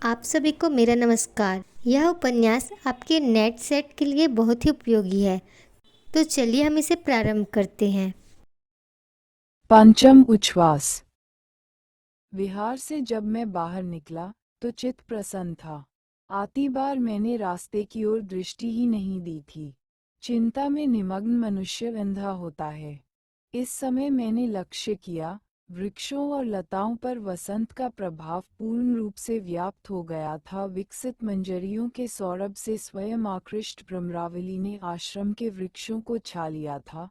आप सभी को मेरा नमस्कार। यह उपन्यास आपके नेट सेट के लिए बहुत ही उपयोगी है, तो चलिए हम इसे प्रारंभ करते हैं। पंचम उच्छ्वास। विहार से जब मैं बाहर निकला तो चित्त प्रसन्न था। आती बार मैंने रास्ते की ओर दृष्टि ही नहीं दी थी। चिंता में निमग्न मनुष्य अंधा होता है। इस समय मैंने लक्ष्य किया, वृक्षों और लताओं पर वसंत का प्रभाव पूर्ण रूप से व्याप्त हो गया था। विकसित मंजरियों के सौरभ से स्वयं आकृष्ट भ्रमरावली ने आश्रम के वृक्षों को छा लिया था।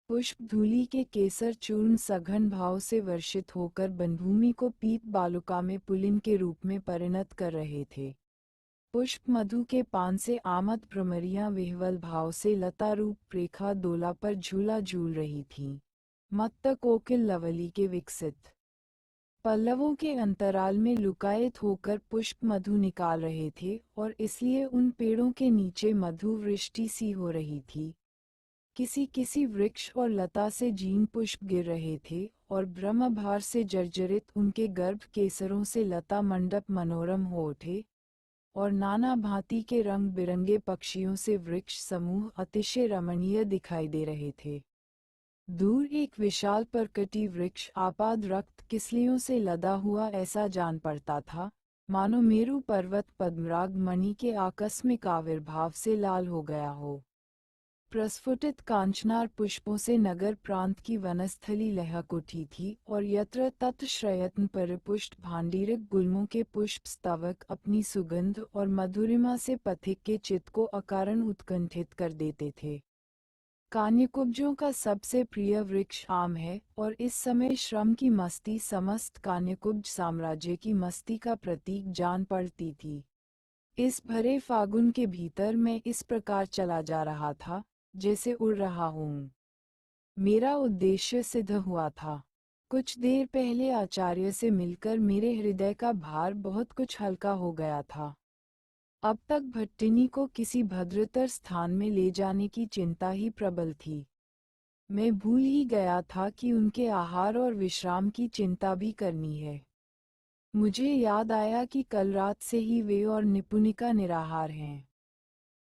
पुष्प धूलि के केसर चूर्ण सघन भाव से वर्षित होकर वनभूमि को पीत बालुका में पुलिन के रूप में परिणत कर रहे थे। पुष्प मधु के पान से आमद भ्रमरियां विह्वल भाव से लता रूप रेखा डोला पर झूला झूल रही थीं। मत्त कोकिल लवली के विकसित पल्लवों के अंतराल में लुकायित होकर पुष्प मधु निकाल रहे थे और इसलिए उन पेड़ों के नीचे मधु वृष्टि सी हो रही थी। किसी किसी वृक्ष और लता से जीर्ण पुष्प गिर रहे थे और ब्रह्मभार से जर्जरित उनके गर्भ केसरों से लता मंडप मनोरम हो उठे और नाना भांति के रंग बिरंगे पक्षियों से वृक्ष समूह अतिशय रमणीय दिखाई दे रहे थे। दूर एक विशाल परकटी वृक्ष आपाद रक्त किसलियों से लदा हुआ ऐसा जान पड़ता था, मानो मेरु पर्वत पद्मराग मणि के आकस्मिक आविर्भाव से लाल हो गया हो। प्रस्फुटित कांचनार पुष्पों से नगर प्रांत की वनस्थली लहक उठी थी और यत्र तत्र श्रयत्न परिपुष्ट भांडीरक गुल्मों के पुष्प स्तवक अपनी सुगंध और मधुरिमा से पथिक के चित्त को अकारण उत्कंठित कर देते थे। कान्यकुब्जों का सबसे प्रिय वृक्ष आम है और इस समय श्रम की मस्ती समस्त कान्यकुब्ज साम्राज्य की मस्ती का प्रतीक जान पड़ती थी। इस भरे फागुन के भीतर मैं इस प्रकार चला जा रहा था जैसे उड़ रहा हूँ। मेरा उद्देश्य सिद्ध हुआ था। कुछ देर पहले आचार्य से मिलकर मेरे हृदय का भार बहुत कुछ हल्का हो गया था। अब तक भट्टिनी को किसी भद्रतर स्थान में ले जाने की चिंता ही प्रबल थी। मैं भूल ही गया था कि उनके आहार और विश्राम की चिंता भी करनी है। मुझे याद आया कि कल रात से ही वे और निपुणिका निराहार हैं।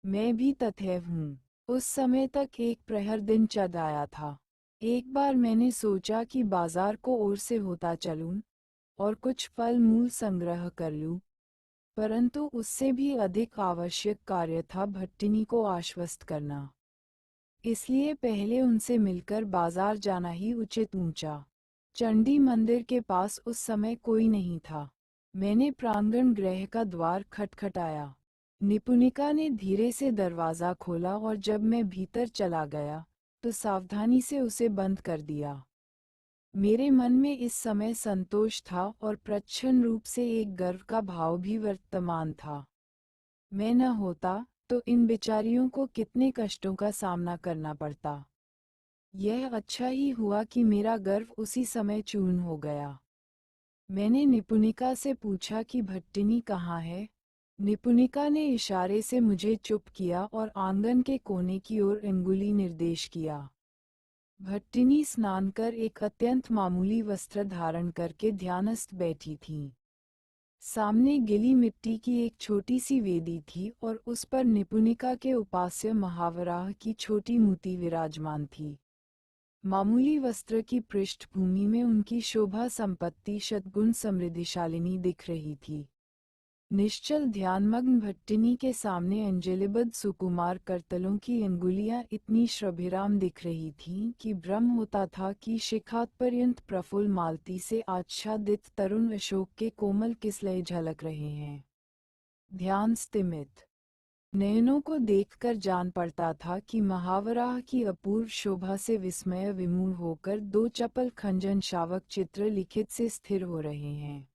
मैं भी तथैव हूँ। उस समय तक एक प्रहर दिन चढ़ आया था। एक बार मैंने सोचा कि बाजार को ओर से होता चलूं और कुछ फल मूल संग्रह कर लूं, परंतु उससे भी अधिक आवश्यक कार्य था भट्टिनी को आश्वस्त करना। इसलिए पहले उनसे मिलकर बाजार जाना ही उचित ऊंचा। चंडी मंदिर के पास उस समय कोई नहीं था। मैंने प्रांगण गृह का द्वार खटखटाया। निपुणिका ने धीरे से दरवाज़ा खोला और जब मैं भीतर चला गया तो सावधानी से उसे बंद कर दिया। मेरे मन में इस समय संतोष था और प्रच्छन्न रूप से एक गर्व का भाव भी वर्तमान था। मैं न होता तो इन बेचारियों को कितने कष्टों का सामना करना पड़ता। यह अच्छा ही हुआ कि मेरा गर्व उसी समय चूर्ण हो गया। मैंने निपुणिका से पूछा कि भट्टिनी कहाँ है। निपुणिका ने इशारे से मुझे चुप किया और आंगन के कोने की ओर अंगुली निर्देश किया। भट्टिनी स्नान कर एक अत्यंत मामूली वस्त्र धारण करके ध्यानस्थ बैठी थीं। सामने गिली मिट्टी की एक छोटी सी वेदी थी और उस पर निपुणिका के उपास्य महावराह की छोटी मूर्ति विराजमान थी। मामूली वस्त्र की पृष्ठभूमि में उनकी शोभा संपत्ति शतगुण समृद्धिशालिनी दिख रही थी। निश्चल ध्यानमग्न भट्टिनी के सामने अंजलिबद्ध सुकुमार करतलों की अंगुलियां इतनी श्रभिराम दिख रही थीं कि भ्रम होता था कि शिखापर्यंत प्रफुल्ल मालती से आच्छादित तरुण अशोक के कोमल किसलय झलक रहे हैं। ध्यान स्तिमित नयनों को देखकर जान पड़ता था कि महावराह की अपूर्व शोभा से विस्मय विमूढ़ होकर दो चपल खंजन शावक चित्र लिखित से स्थिर हो रहे हैं।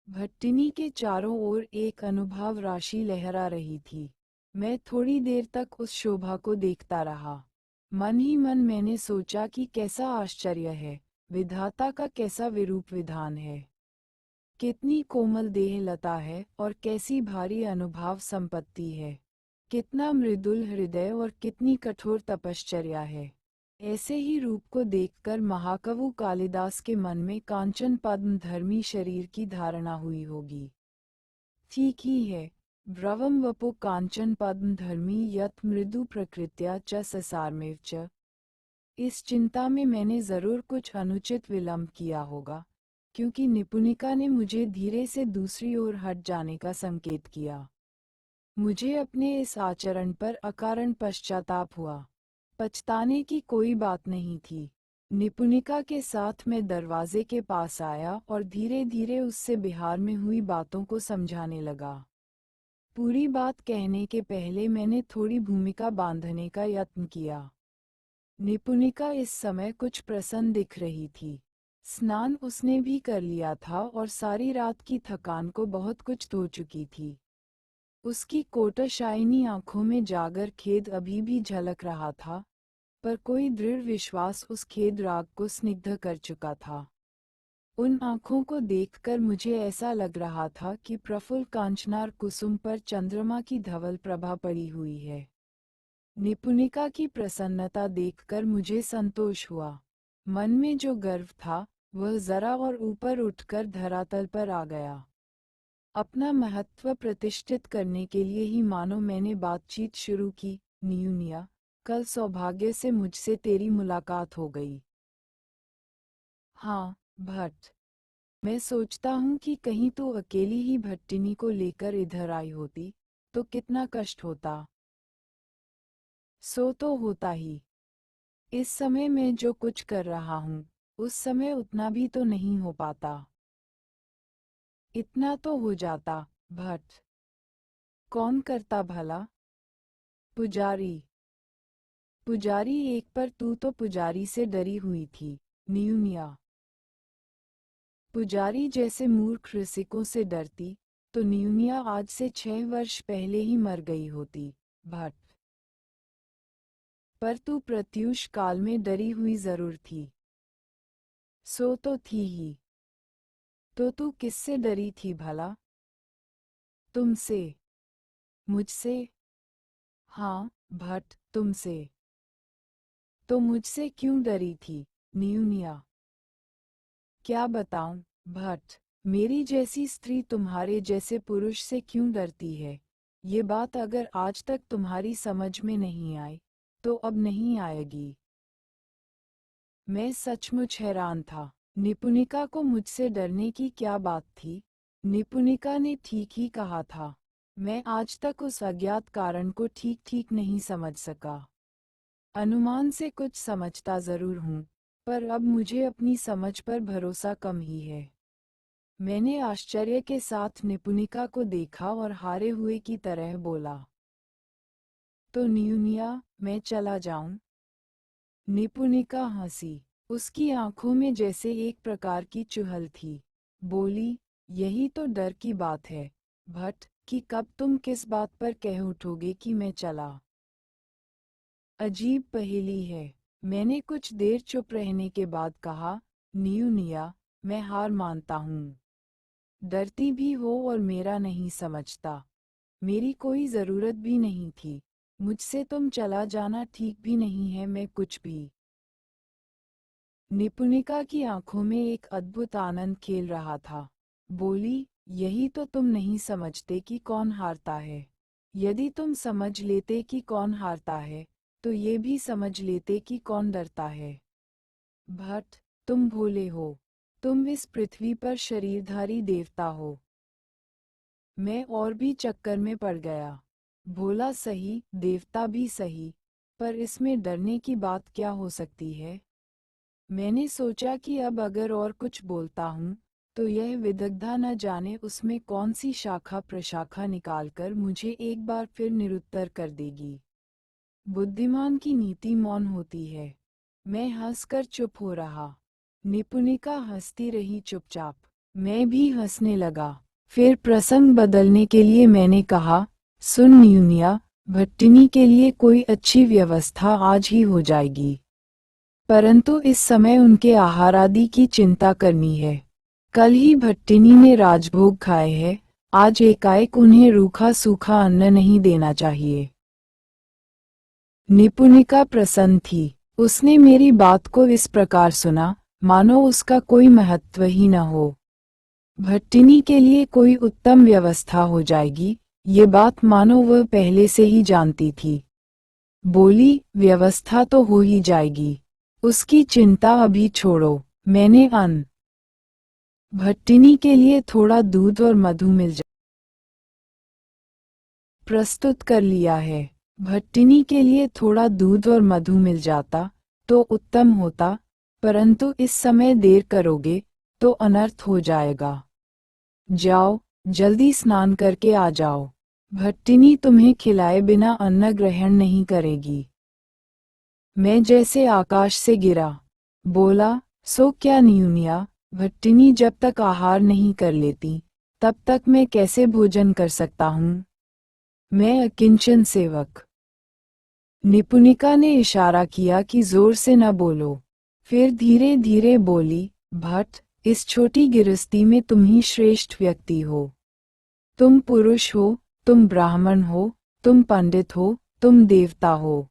भट्टिनी के चारों ओर एक अनुभाव राशि लहरा रही थी। मैं थोड़ी देर तक उस शोभा को देखता रहा। मन ही मन मैंने सोचा कि कैसा आश्चर्य है, विधाता का कैसा विरूप विधान है। कितनी कोमल देह लता है और कैसी भारी अनुभाव संपत्ति है। कितना मृदुल हृदय और कितनी कठोर तपश्चर्या है। ऐसे ही रूप को देखकर महाकवि कालिदास के मन में कांचन पद्म धर्मी शरीर की धारणा हुई होगी। ठीक ही है। ब्रवम वपो कांचन पद्म धर्मी यत मृदु प्रकृत्या च ससारमेव च। इस चिंता में मैंने जरूर कुछ अनुचित विलंब किया होगा, क्योंकि निपुणिका ने मुझे धीरे से दूसरी ओर हट जाने का संकेत किया। मुझे अपने इस आचरण पर अकारण पश्चाताप हुआ। पछताने की कोई बात नहीं थी। निपुणिका के साथ मैं दरवाजे के पास आया और धीरे धीरे उससे बिहार में हुई बातों को समझाने लगा। पूरी बात कहने के पहले मैंने थोड़ी भूमिका बांधने का यत्न किया। निपुणिका इस समय कुछ प्रसन्न दिख रही थी। स्नान उसने भी कर लिया था और सारी रात की थकान को बहुत कुछ धो चुकी थी। उसकी कोटशाइनी आंखों में जागर खेद अभी भी झलक रहा था, पर कोई दृढ़ विश्वास उस खेद राग को स्निग्ध कर चुका था। उन आंखों को देखकर मुझे ऐसा लग रहा था कि प्रफुल्ल कांचनार कुसुम पर चंद्रमा की धवल प्रभा पड़ी हुई है। निपुणिका की प्रसन्नता देखकर मुझे संतोष हुआ। मन में जो गर्व था वह जरा और ऊपर उठकर धरातल पर आ गया। अपना महत्व प्रतिष्ठित करने के लिए ही मानो मैंने बातचीत शुरू की। नियुनिया, कल सौभाग्य से मुझसे तेरी मुलाकात हो गई। हाँ भट्ट, मैं सोचता हूँ कि कहीं तो अकेली ही भट्टिनी को लेकर इधर आई होती तो कितना कष्ट होता। सो तो होता ही। इस समय मैं जो कुछ कर रहा हूँ उस समय उतना भी तो नहीं हो पाता। इतना तो हो जाता भट्ट। कौन करता भला? पुजारी। पुजारी एक, पर तू तो पुजारी से डरी हुई थी नियुनिया। पुजारी जैसे मूर्ख ऋषिकों से डरती तो नियुनिया आज से 6 वर्ष पहले ही मर गई होती भट्ट। पर तू प्रत्यूष काल में डरी हुई जरूर थी। सो तो थी ही। तो तू किससे डरी थी भला? तुमसे। मुझसे? हाँ भट्ट, तुमसे। तो मुझसे क्यों डरी थी नियुनिया? क्या बताऊं भट्ट, मेरी जैसी स्त्री तुम्हारे जैसे पुरुष से क्यों डरती है? ये बात अगर आज तक तुम्हारी समझ में नहीं आई तो अब नहीं आएगी। मैं सचमुच हैरान था। निपुणिका को मुझसे डरने की क्या बात थी? निपुणिका ने ठीक ही कहा था। मैं आज तक उस अज्ञात कारण को ठीक ठीक नहीं समझ सका। अनुमान से कुछ समझता जरूर हूँ, पर अब मुझे अपनी समझ पर भरोसा कम ही है। मैंने आश्चर्य के साथ निपुणिका को देखा और हारे हुए की तरह बोला, तो नियुनिया, मैं चला जाऊं? निपुणिका हंसी। उसकी आंखों में जैसे एक प्रकार की चुहल थी। बोली, यही तो डर की बात है भट्ट, कि कब तुम किस बात पर कह उठोगे कि मैं चला। अजीब पहेली है। मैंने कुछ देर चुप रहने के बाद कहा, नियुनिया, मैं हार मानता हूँ। डरती भी हो और मेरा नहीं समझता। मेरी कोई जरूरत भी नहीं थी। मुझसे तुम चला जाना ठीक भी नहीं है। मैं कुछ भी। निपुणिका की आंखों में एक अद्भुत आनंद खेल रहा था। बोली, यही तो तुम नहीं समझते कि कौन हारता है। यदि तुम समझ लेते कि कौन हारता है तो ये भी समझ लेते कि कौन डरता है। भट्ट, तुम भोले हो। तुम इस पृथ्वी पर शरीरधारी देवता हो। मैं और भी चक्कर में पड़ गया। भोला सही, देवता भी सही, पर इसमें डरने की बात क्या हो सकती है? मैंने सोचा कि अब अगर और कुछ बोलता हूँ तो यह विदग्धा न जाने उसमें कौन सी शाखा प्रशाखा निकालकर मुझे एक बार फिर निरुत्तर कर देगी। बुद्धिमान की नीति मौन होती है। मैं हंसकर चुप हो रहा। निपुणिका हंसती रही चुपचाप। मैं भी हंसने लगा। फिर प्रसंग बदलने के लिए मैंने कहा, सुन नियुनिया, भट्टिनी के लिए कोई अच्छी व्यवस्था आज ही हो जाएगी, परंतु इस समय उनके आहार आदि की चिंता करनी है। कल ही भट्टिनी ने राजभोग खाए हैं, आज एकाएक उन्हें रूखा सूखा अन्न नहीं देना चाहिए। निपुणिका प्रसन्न थी। उसने मेरी बात को इस प्रकार सुना मानो उसका कोई महत्व ही न हो। भट्टिनी के लिए कोई उत्तम व्यवस्था हो जाएगी, ये बात मानो वह पहले से ही जानती थी। बोली, व्यवस्था तो हो ही जाएगी, उसकी चिंता अभी छोड़ो, मैंने भट्टिनी के लिए थोड़ा दूध और मधु प्रस्तुत कर लिया है। भट्टिनी के लिए थोड़ा दूध और मधु मिल जाता तो उत्तम होता, परंतु इस समय देर करोगे तो अनर्थ हो जाएगा। जाओ, जल्दी स्नान करके आ जाओ। भट्टिनी तुम्हें खिलाए बिना अन्न ग्रहण नहीं करेगी। मैं जैसे आकाश से गिरा। बोला, सो क्या न्यूनिया, भट्टिनी जब तक आहार नहीं कर लेती तब तक मैं कैसे भोजन कर सकता हूँ? मैं अकिंचन सेवक। निपुणिका ने इशारा किया कि जोर से न बोलो। फिर धीरे धीरे बोली, भट्ट, इस छोटी गिरस्ती में तुम ही श्रेष्ठ व्यक्ति हो। तुम पुरुष हो, तुम ब्राह्मण हो, तुम पंडित हो, तुम देवता हो।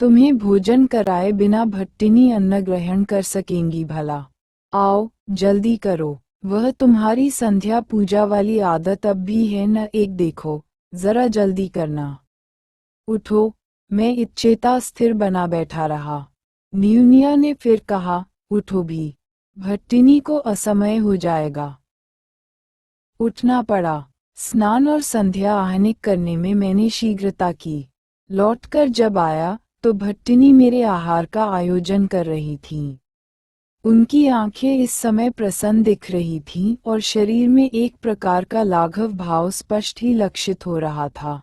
तुम्हें भोजन कराए बिना भट्टिनी अन्न ग्रहण कर सकेंगी भला? आओ, जल्दी करो। वह तुम्हारी संध्या पूजा वाली आदत अब भी है न? एक देखो, जरा जल्दी करना। उठो। मैं इच्छेता स्थिर बना बैठा रहा। न्यूनिया ने फिर कहा, उठो भी, भट्टिनी को असमय हो जाएगा। उठना पड़ा। स्नान और संध्या आहनिक करने में मैंने शीघ्रता की। लौटकर जब आया तो भट्टिनी मेरे आहार का आयोजन कर रही थीं। उनकी आंखें इस समय प्रसन्न दिख रही थीं और शरीर में एक प्रकार का लाघव भाव स्पष्ट ही लक्षित हो रहा था।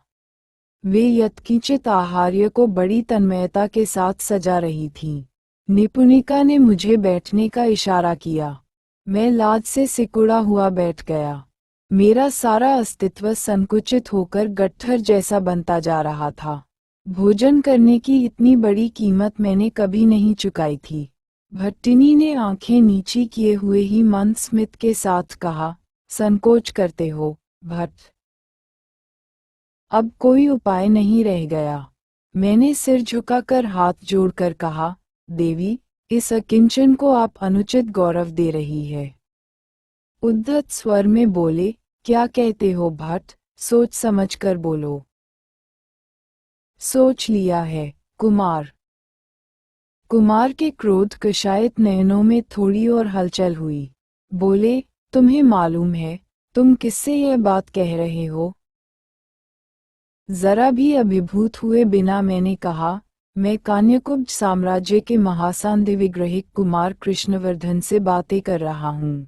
वे यत्किंचित आहार्य को बड़ी तन्मयता के साथ सजा रही थीं। निपुणिका ने मुझे बैठने का इशारा किया। मैं लाज से सिकुड़ा हुआ बैठ गया। मेरा सारा अस्तित्व संकुचित होकर गट्ठर जैसा बनता जा रहा था। भोजन करने की इतनी बड़ी कीमत मैंने कभी नहीं चुकाई थी। भट्टिनी ने आंखें नीची किए हुए ही मंद स्मित के साथ कहा, संकोच करते हो, भट्ट? अब कोई उपाय नहीं रह गया। मैंने सिर झुकाकर हाथ जोड़कर कहा, देवी, इस अकिंचन को आप अनुचित गौरव दे रही है। उद्धत स्वर में बोले, क्या कहते हो भट्ट? सोच समझकर बोलो। सोच लिया है, कुमार। कुमार के क्रोध कषायित नयनों में थोड़ी और हलचल हुई। बोले, तुम्हें मालूम है तुम किससे यह बात कह रहे हो? जरा भी अभिभूत हुए बिना मैंने कहा, मैं कान्यकुब्ज साम्राज्य के महासांध्य विग्रहिक कुमार कृष्णवर्धन से बातें कर रहा हूँ।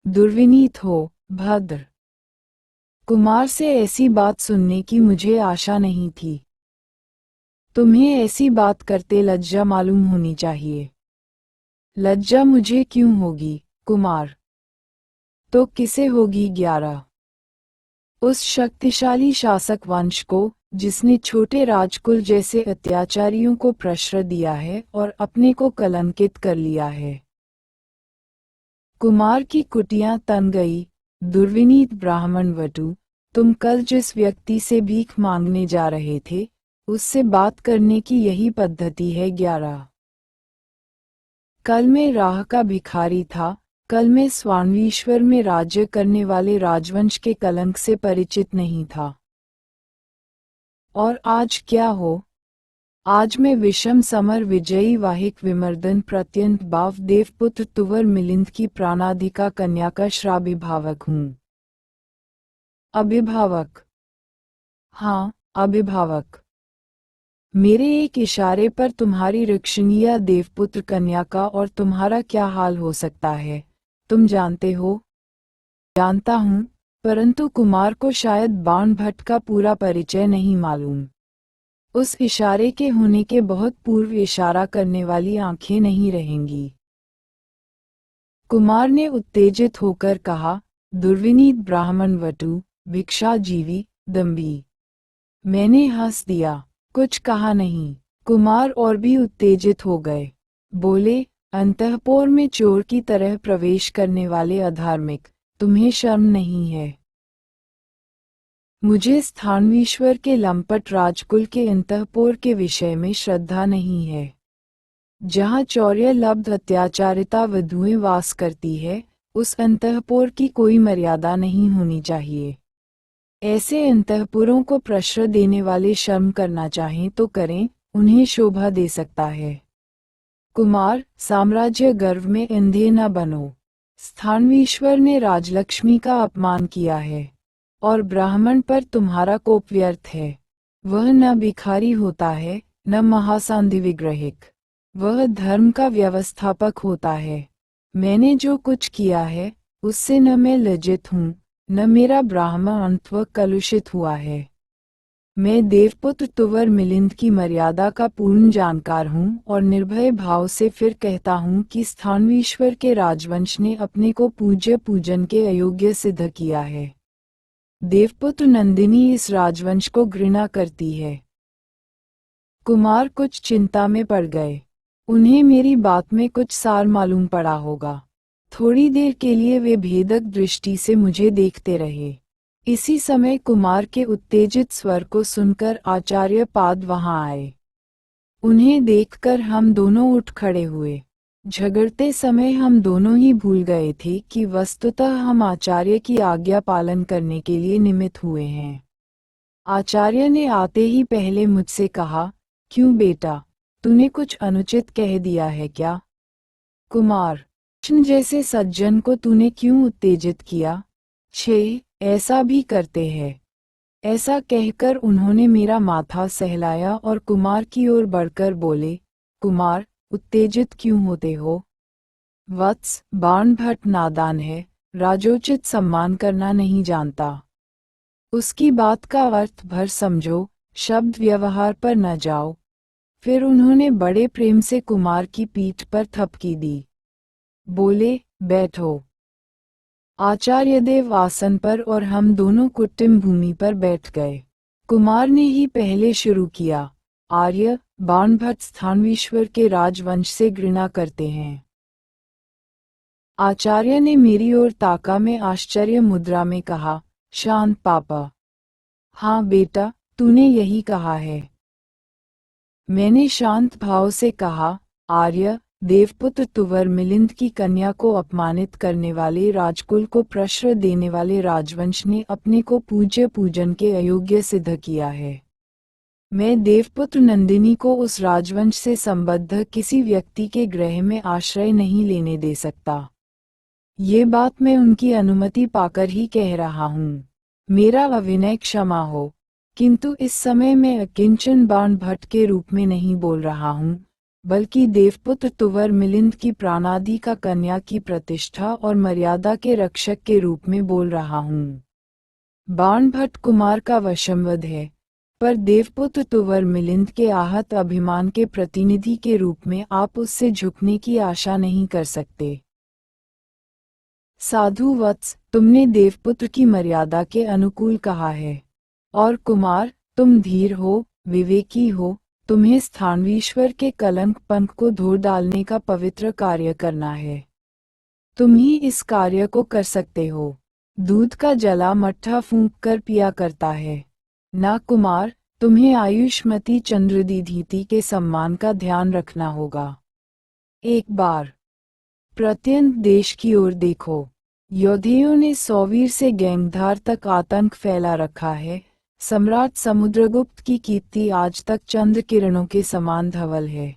दुर्विनीत हो, भद्र। कुमार से ऐसी बात सुनने की मुझे आशा नहीं थी। तुम्हें ऐसी बात करते लज्जा मालूम होनी चाहिए। लज्जा मुझे क्यों होगी, कुमार? तो किसे होगी? 11 उस शक्तिशाली शासक वंश को, जिसने छोटे राजकुल जैसे अत्याचारियों को प्रश्रय दिया है और अपने को कलंकित कर लिया है। कुमार की कुटियां तन गई। दुर्विनीत ब्राह्मण वटु, तुम कल जिस व्यक्ति से भीख मांगने जा रहे थे, उससे बात करने की यही पद्धति है। 11 कल मैं राह का भिखारी था। कल मैं स्वामीश्वर में राज्य करने वाले राजवंश के कलंक से परिचित नहीं था। और आज क्या हो? आज मैं विषम समर विजयी वाहिक विमर्दन प्रत्यंत भाव देवपुत्र तुवर मिलिंद की प्राणाधिका कन्या का श्राभिभावक हूँ। अभिभावक? हाँ, अभिभावक। मेरे एक इशारे पर तुम्हारी रक्षणीय देवपुत्र कन्या का और तुम्हारा क्या हाल हो सकता है, तुम जानते हो? जानता हूँ, परंतु कुमार को शायद बाण भट्ट का पूरा परिचय नहीं मालूम। उस इशारे के होने के बहुत पूर्व इशारा करने वाली आंखें नहीं रहेंगी। कुमार ने उत्तेजित होकर कहा, दुर्विनीत ब्राह्मण वटु, भिक्षाजीवी, दम्भी। मैंने हंस दिया, कुछ कहा नहीं। कुमार और भी उत्तेजित हो गए। बोले, अंतःपुर में चोर की तरह प्रवेश करने वाले अधार्मिक, तुम्हें शर्म नहीं है? मुझे स्थानवीश्वर के लंपट राजकुल के अंतःपुर के विषय में श्रद्धा नहीं है। जहाँ चौर्य लब्ध अत्याचारिता वधुएं वास करती है, उस अंतःपुर की कोई मर्यादा नहीं होनी चाहिए। ऐसे अंतःपुरों को प्रश्रय देने वाले शर्म करना चाहें तो करें, उन्हें शोभा दे सकता है। कुमार, साम्राज्य गर्व में अंधे न बनो। स्थानवीश्वर ने राजलक्ष्मी का अपमान किया है, और ब्राह्मण पर तुम्हारा कोप व्यर्थ है। वह न भिखारी होता है, न महासांधि विग्रहिक। वह धर्म का व्यवस्थापक होता है। मैंने जो कुछ किया है, उससे न मैं लज्जित हूँ, न मेरा ब्राह्मणत्व कलुषित हुआ है। मैं देवपुत्र तुवर मिलिंद की मर्यादा का पूर्ण जानकार हूँ और निर्भय भाव से फिर कहता हूँ कि स्थानवीश्वर के राजवंश ने अपने को पूज्य पूजन के अयोग्य सिद्ध किया है। देवपुत्र नंदिनी इस राजवंश को घृणा करती है। कुमार कुछ चिंता में पड़ गए। उन्हें मेरी बात में कुछ सार मालूम पड़ा होगा। थोड़ी देर के लिए वे भेदक दृष्टि से मुझे देखते रहे। इसी समय कुमार के उत्तेजित स्वर को सुनकर आचार्य पाद वहां आए। उन्हें देखकर हम दोनों उठ खड़े हुए। झगड़ते समय हम दोनों ही भूल गए थे कि वस्तुतः हम आचार्य की आज्ञा पालन करने के लिए निमित्त हुए हैं। आचार्य ने आते ही पहले मुझसे कहा, क्यों बेटा, तूने कुछ अनुचित कह दिया है क्या? कुमार, कृष्ण जैसे सज्जन को तूने क्यों उत्तेजित किया? ऐसा भी करते हैं। ऐसा कहकर उन्होंने मेरा माथा सहलाया और कुमार की ओर बढ़कर बोले, कुमार, उत्तेजित क्यों होते हो? वत्स, बाणभट्ट नादान है, राजोचित सम्मान करना नहीं जानता। उसकी बात का अर्थ भर समझो, शब्द व्यवहार पर न जाओ। फिर उन्होंने बड़े प्रेम से कुमार की पीठ पर थपकी दी। बोले, बैठो। आचार्यदेव आसन पर और हम दोनों कुटिम भूमि पर बैठ गए। कुमार ने ही पहले शुरू किया, आर्य, बाणभट्ट स्थानवीश्वर के राजवंश से घृणा करते हैं। आचार्य ने मेरी ओर ताका में आश्चर्य मुद्रा में कहा, शांत पापा। हाँ बेटा, तूने यही कहा है। मैंने शांत भाव से कहा, आर्य, देवपुत्र तुवर मिलिंद की कन्या को अपमानित करने वाले राजकुल को प्रश्रय देने वाले राजवंश ने अपने को पूज्य पूजन के अयोग्य सिद्ध किया है। मैं देवपुत्र नंदिनी को उस राजवंश से संबद्ध किसी व्यक्ति के गृह में आश्रय नहीं लेने दे सकता। ये बात मैं उनकी अनुमति पाकर ही कह रहा हूँ। मेरा अविनय क्षमा हो, किंतु इस समय मैं अकिंचन बाणभट्ट के रूप में नहीं बोल रहा हूँ, बल्कि देवपुत्र तुवर मिलिंद की प्राणादि का कन्या की प्रतिष्ठा और मर्यादा के रक्षक के रूप में बोल रहा हूँ। बाणभट्ट कुमार का वशंवद है, पर देवपुत्र तुवर मिलिंद के आहत अभिमान के प्रतिनिधि के रूप में आप उससे झुकने की आशा नहीं कर सकते। साधु वत्स, तुमने देवपुत्र की मर्यादा के अनुकूल कहा है। और कुमार, तुम धीर हो, विवेकी हो, तुम्हें स्थानवीश्वर के कलंक पंख को धो डालने का पवित्र कार्य करना है। तुम ही इस कार्य को कर सकते हो। दूध का जला मट्ठा फूंक कर पिया करता है। ना कुमार, तुम्हें आयुष्मती चंद्रदीधीति के सम्मान का ध्यान रखना होगा। एक बार प्रत्यंत देश की ओर देखो। योद्धियों ने सौवीर से गैंगधार तक आतंक फैला रखा है। सम्राट समुद्रगुप्त की कीर्ति आज तक चंद्र किरणों के समान धवल है।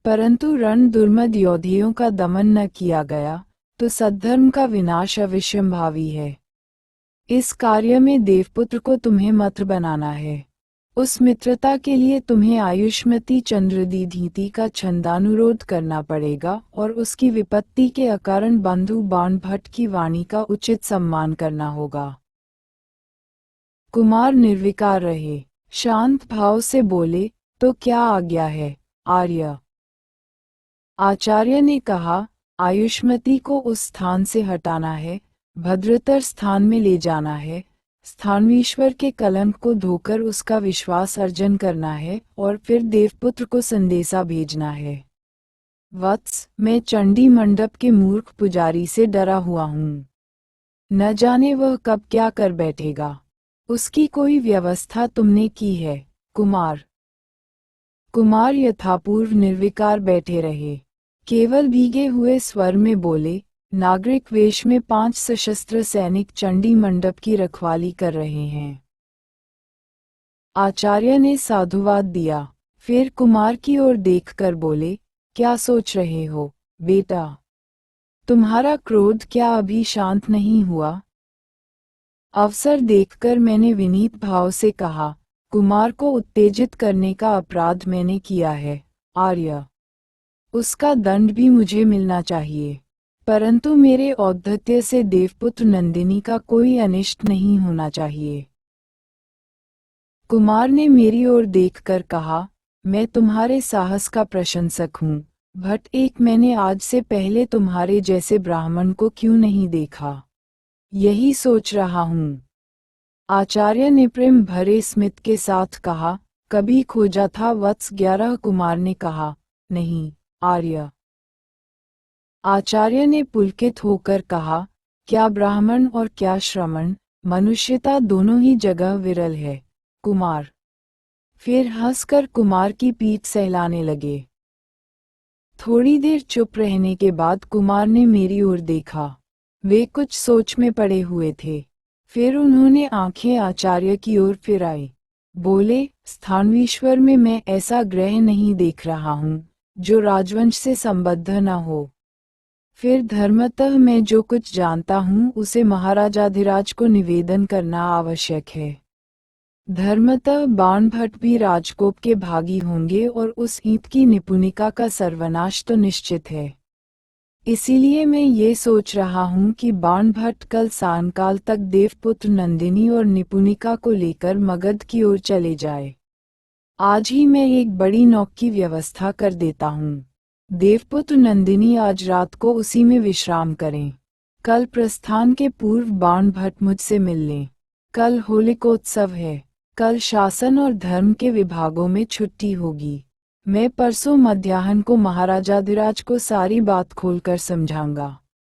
परंतु रण दुर्मद योद्धियों का दमन न किया गया, तो सद्धर्म का विनाश अविश्यंभावी है। इस कार्य में देवपुत्र को तुम्हें मित्र बनाना है। उस मित्रता के लिए तुम्हें आयुष्मती चंद्रदीधीति का छंदानुरोध करना पड़ेगा और उसकी विपत्ति के अकारण बंधु बाणभट्ट की वाणी का उचित सम्मान करना होगा। कुमार निर्विकार रहे, शांत भाव से बोले, तो क्या आज्ञा है, आर्य? आचार्य ने कहा, आयुष्मती को उस स्थान से हटाना है, भद्रतर स्थान में ले जाना है, स्थानवीश्वर के कलंक को धोकर उसका विश्वास अर्जन करना है और फिर देवपुत्र को संदेशा भेजना है। वत्स, मैं चंडी मंडप के मूर्ख पुजारी से डरा हुआ हूँ। न जाने वह कब क्या कर बैठेगा। उसकी कोई व्यवस्था तुमने की है, कुमार? कुमार यथापूर्व निर्विकार बैठे रहे, केवल भीगे हुए स्वर में बोले, नागरिक वेश में 5 सशस्त्र सैनिक चंडी मंडप की रखवाली कर रहे हैं। आचार्य ने साधुवाद दिया, फिर कुमार की ओर देखकर बोले, क्या सोच रहे हो, बेटा? तुम्हारा क्रोध क्या अभी शांत नहीं हुआ? अवसर देखकर मैंने विनीत भाव से कहा, कुमार को उत्तेजित करने का अपराध मैंने किया है, आर्य। उसका दंड भी मुझे मिलना चाहिए, परंतु मेरे औद्धत्य से देवपुत्र नंदिनी का कोई अनिष्ट नहीं होना चाहिए। कुमार ने मेरी ओर देखकर कहा, मैं तुम्हारे साहस का प्रशंसक हूँ, भट एक मैंने आज से पहले तुम्हारे जैसे ब्राह्मण को क्यों नहीं देखा, यही सोच रहा हूँ। आचार्य ने प्रेम भरे स्मित के साथ कहा, कभी खोजा था वत्स 11। कुमार ने कहा, नहीं, आर्य। आचार्य ने पुलकित होकर कहा, क्या ब्राह्मण और क्या श्रमण, मनुष्यता दोनों ही जगह विरल है, कुमार। फिर हंसकर कुमार की पीठ सहलाने लगे। थोड़ी देर चुप रहने के बाद कुमार ने मेरी ओर देखा। वे कुछ सोच में पड़े हुए थे। फिर उन्होंने आंखें आचार्य की ओर फिराई। बोले, स्थानवीश्वर में मैं ऐसा ग्रह नहीं देख रहा हूँ जो राजवंश से संबद्ध न हो। फिर धर्मतः मैं जो कुछ जानता हूँ उसे महाराजाधिराज को निवेदन करना आवश्यक है। धर्मतः बाणभट्ट भी राजकोप के भागी होंगे और उस ईंट की निपुणिका का सर्वनाश तो निश्चित है। इसीलिए मैं ये सोच रहा हूँ कि बाणभट्ट कल सायंकाल तक देवपुत्र नंदिनी और निपुणिका को लेकर मगध की ओर चले जाए। आज ही मैं एक बड़ी नौक की व्यवस्था कर देता हूँ। देवपुत्र नंदिनी आज रात को उसी में विश्राम करें। कल प्रस्थान के पूर्व बाणभट्ट मुझसे मिल लें। कल होलिकोत्सव है। कल शासन और धर्म के विभागों में छुट्टी होगी। मैं परसों मध्याह्न को महाराजाधिराज को सारी बात खोलकर समझाऊंगा।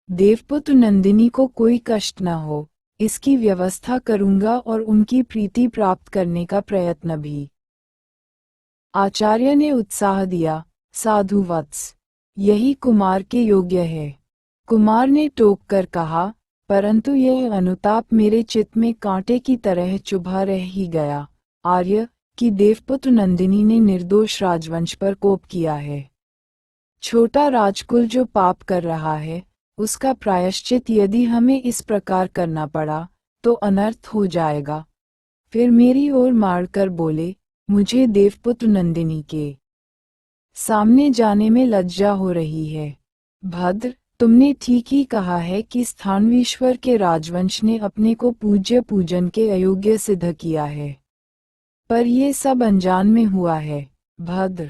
देवपुत्र नंदिनी को कोई कष्ट न हो, इसकी व्यवस्था करूंगा और उनकी प्रीति प्राप्त करने का प्रयत्न भी। आचार्य ने उत्साह दिया, साधु वत्स, यही कुमार के योग्य है। कुमार ने टोक कर कहा, परंतु यह अनुताप मेरे चित्त में कांटे की तरह चुभा रह ही गया, आर्य, कि देवपुत्र नंदिनी ने निर्दोष राजवंश पर कोप किया है। छोटा राजकुल जो पाप कर रहा है, उसका प्रायश्चित यदि हमें इस प्रकार करना पड़ा, तो अनर्थ हो जाएगा। फिर मेरी ओर मारकर बोले, मुझे देवपुत्र नंदिनी के सामने जाने में लज्जा हो रही है। भद्र, तुमने ठीक ही कहा है कि स्थानवीश्वर के राजवंश ने अपने को पूज्य पूजन के अयोग्य सिद्ध किया है, पर ये सब अनजान में हुआ है। भद्र,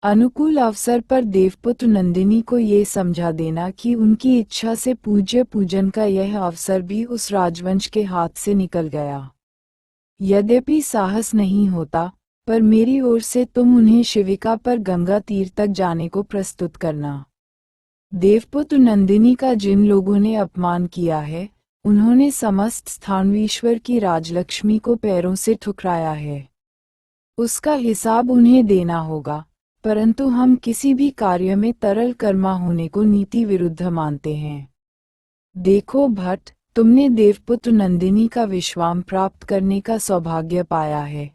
अनुकूल अवसर पर देवपुत्र नंदिनी को ये समझा देना कि उनकी इच्छा से पूज्य पूजन का यह अवसर भी उस राजवंश के हाथ से निकल गया। यद्यपि साहस नहीं होता, पर मेरी ओर से तुम उन्हें शिविका पर गंगा तीर तक जाने को प्रस्तुत करना। देवपुत्र नंदिनी का जिन लोगों ने अपमान किया है, उन्होंने समस्त स्थानवीश्वर की राजलक्ष्मी को पैरों से ठुकराया है। उसका हिसाब उन्हें देना होगा, परंतु हम किसी भी कार्य में तरल कर्मा होने को नीति विरुद्ध मानते हैं। देखो भट्ट, तुमने देवपुत्र नंदिनी का विश्वाम प्राप्त करने का सौभाग्य पाया है,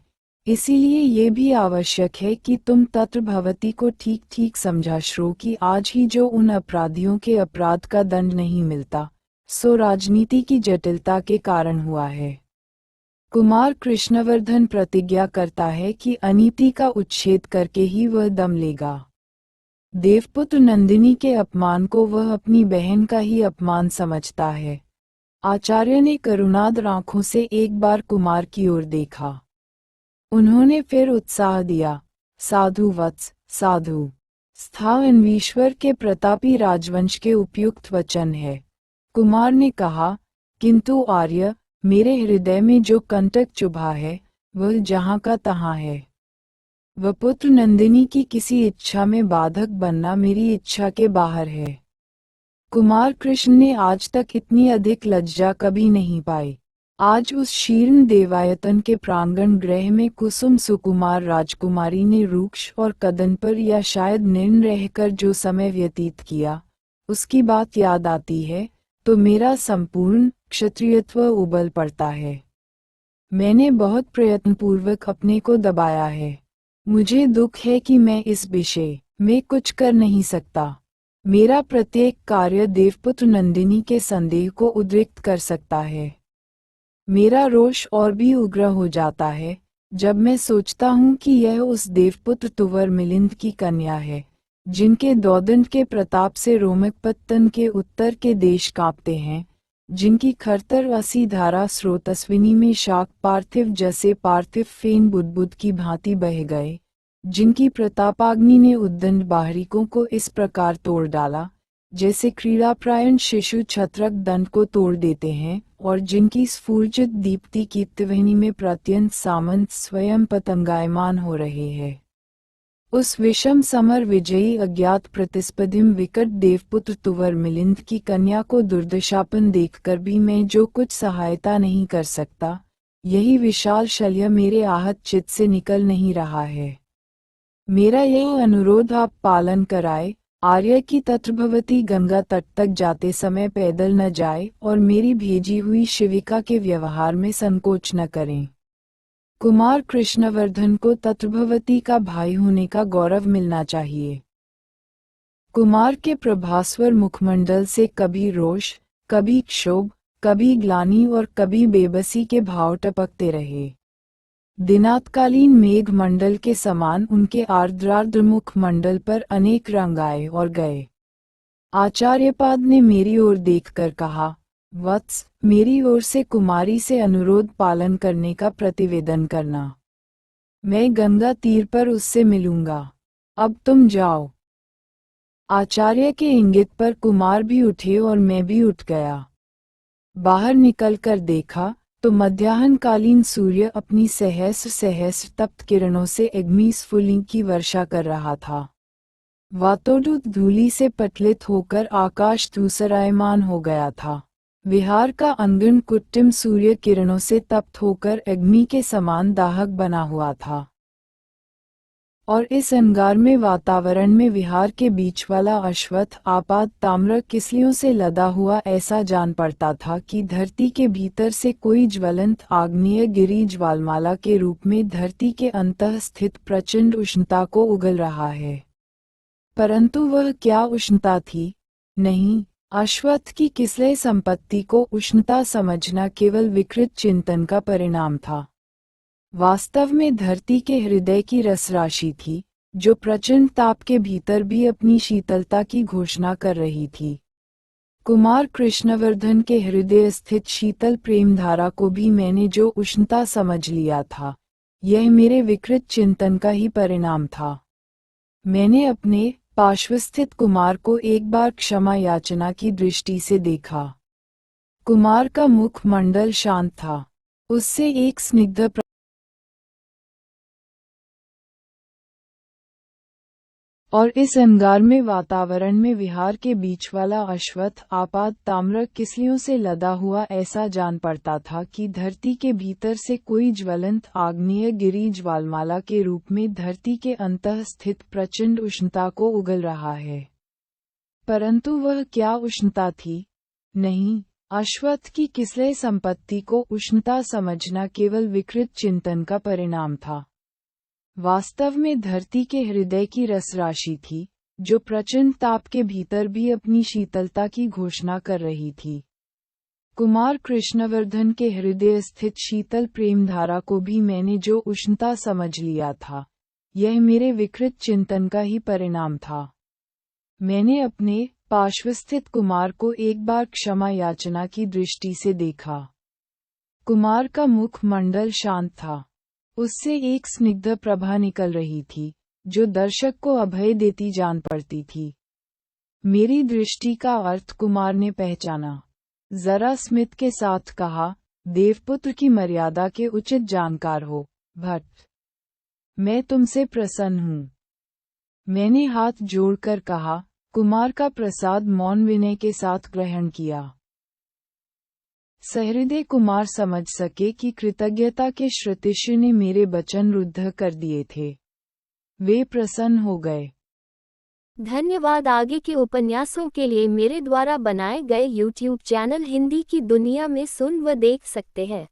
इसीलिए ये भी आवश्यक है कि तुम तत्र भवती को ठीक ठीक समझा श्रो कि आज ही जो उन अपराधियों के अपराध का दंड नहीं मिलता, सो राजनीति की जटिलता के कारण हुआ है। कुमार कृष्णवर्धन प्रतिज्ञा करता है कि अनीति का उच्छेद करके ही वह दम लेगा। देवपुत्र नंदिनी के अपमान को वह अपनी बहन का ही अपमान समझता है। आचार्य ने करुणाद्र आंखों से एक बार कुमार की ओर देखा। उन्होंने फिर उत्साह दिया, साधु वत्स, साधु। स्थानवीश्वर के प्रतापी राजवंश के उपयुक्त वचन है। कुमार ने कहा, किंतु आर्य, मेरे हृदय में जो कंटक चुभा है, वह जहाँ का तहाँ है। वह पुत्र नंदिनी की किसी इच्छा में बाधक बनना मेरी इच्छा के बाहर है। कुमार कृष्ण ने आज तक इतनी अधिक लज्जा कभी नहीं पाई। आज उस शीर्ण देवायतन के प्रांगण गृह में कुसुम सुकुमार राजकुमारी ने रूक्ष और कदन पर या शायद निर्ण रहकर जो समय व्यतीत किया, उसकी बात याद आती है तो मेरा संपूर्ण क्षत्रियत्व उबल पड़ता है। मैंने बहुत प्रयत्नपूर्वक अपने को दबाया है। मुझे दुख है कि मैं इस विषय में कुछ कर नहीं सकता। मेरा प्रत्येक कार्य देवपुत्र नंदिनी के संदेह को उद्रिक्त कर सकता है। मेरा रोष और भी उग्र हो जाता है जब मैं सोचता हूँ कि यह उस देवपुत्र तुवर मिलिंद की कन्या है, जिनके दौदंड के प्रताप से रोमकपत्तन के उत्तर के देश कांपते हैं, जिनकी खरतर वसी धारा स्रोतस्विनी में शाक पार्थिव जैसे पार्थिव फेन बुदबुद की भांति बह गए, जिनकी प्रतापाग्नि ने उद्दंड बाहरिकों को इस प्रकार तोड़ डाला जैसे क्रीड़ाप्रायण शिशु छत्रक दंड को तोड़ देते हैं, और जिनकी स्फूर्जित दीप्ति की त्रिवेणी में प्रत्यंत सामंत स्वयं पतंगायमान हो रहे हैं। उस विषम समर विजयी अज्ञात प्रतिस्पर्धिम विकट देवपुत्र तुवर मिलिंद की कन्या को दुर्दशापन देखकर भी मैं जो कुछ सहायता नहीं कर सकता, यही विशाल शल्य मेरे आहत चित्त से निकल नहीं रहा है। मेरा यह अनुरोध आप पालन कराए, आर्य की तत्रभवती गंगा तट तक जाते समय पैदल न जाए और मेरी भेजी हुई शिविका के व्यवहार में संकोच न करें। कुमार कृष्णवर्धन को तत्रभवती का भाई होने का गौरव मिलना चाहिए। कुमार के प्रभास्वर मुखमंडल से कभी रोष, कभी क्षोभ, कभी ग्लानि और कभी बेबसी के भाव टपकते रहे। दिनातकालीन मेघ मंडल के समान उनके आर्द्रार्द्र मुखमंडल पर अनेक रंग आए और गए। आचार्यपाद ने मेरी ओर देखकर कहा, वत्स, मेरी ओर से कुमारी से अनुरोध पालन करने का प्रतिवेदन करना। मैं गंगा तीर पर उससे मिलूंगा। अब तुम जाओ। आचार्य के इंगित पर कुमार भी उठे और मैं भी उठ गया। बाहर निकलकर देखा तो मध्याह्नकालीन सूर्य अपनी सहस्र सहस्र तप्त किरणों से अग्निस्फुलिंग की वर्षा कर रहा था। वातोडुत धूलि से पटलित होकर आकाश धूसरायमान हो गया था। विहार का अंगन कुट्टिम सूर्य किरणों से तप्त होकर अग्नि के समान दाहक बना हुआ था। और इस अंगारमय वातावरण में विहार के बीच वाला अश्वत्थ आपात ताम्र किसलियों से लदा हुआ ऐसा जान पड़ता था कि धरती के भीतर से कोई ज्वलंत आग्नेय गिरी ज्वालमाला के रूप में धरती के अंतः स्थित प्रचंड उष्णता को उगल रहा है। परंतु वह क्या उष्णता थी? नहीं, अश्वत्थ की किसलय संपत्ति को उष्णता समझना केवल विकृत चिंतन का परिणाम था। वास्तव में धरती के हृदय की रसराशि थी, जो प्रचंड ताप के भीतर भी अपनी शीतलता की घोषणा कर रही थी। कुमार कृष्णवर्धन के हृदय स्थित शीतल प्रेम धारा को भी मैंने जो उष्णता समझ लिया था, यह मेरे विकृत चिंतन का ही परिणाम था। मैंने अपने पार्श्वस्थित कुमार को एक बार क्षमा याचना की दृष्टि से देखा। कुमार का मुखमंडल शांत था, उससे एक स्निग्ध और इस अंगारमय वातावरण में विहार के बीच वाला अश्वत्थ आपात ताम्र किसलियों से लदा हुआ ऐसा जान पड़ता था कि धरती के भीतर से कोई ज्वलंत आग्नेय गिरी ज्वालमाला के रूप में धरती के अंतः स्थित प्रचंड उष्णता को उगल रहा है। परंतु वह क्या उष्णता थी? नहीं, अश्वत्थ की किसलय संपत्ति को उष्णता समझना केवल विकृत चिंतन का परिणाम था। वास्तव में धरती के हृदय की रसराशि थी, जो प्रचंड ताप के भीतर भी अपनी शीतलता की घोषणा कर रही थी। कुमार कृष्णवर्धन के हृदय स्थित शीतल प्रेम धारा को भी मैंने जो उष्णता समझ लिया था, यह मेरे विकृत चिंतन का ही परिणाम था। मैंने अपने पार्श्वस्थित कुमार को एक बार क्षमा याचना की दृष्टि से देखा। कुमार का मुखमंडल शांत था, उससे एक स्निग्ध प्रभा निकल रही थी, जो दर्शक को अभय देती जान पड़ती थी। मेरी दृष्टि का अर्थ कुमार ने पहचाना। जरा स्मित के साथ कहा, देवपुत्र की मर्यादा के उचित जानकार हो, भट्ट। मैं तुमसे प्रसन्न हूँ। मैंने हाथ जोड़कर कहा। कुमार का प्रसाद मौन विनय के साथ ग्रहण किया। सहृदय कुमार समझ सके कि कृतज्ञता के श्रुतिष्य ने मेरे वचन रुद्ध कर दिए थे। वे प्रसन्न हो गए। धन्यवाद। आगे के उपन्यासों के लिए मेरे द्वारा बनाए गए YouTube चैनल हिंदी की दुनिया में सुन व देख सकते हैं।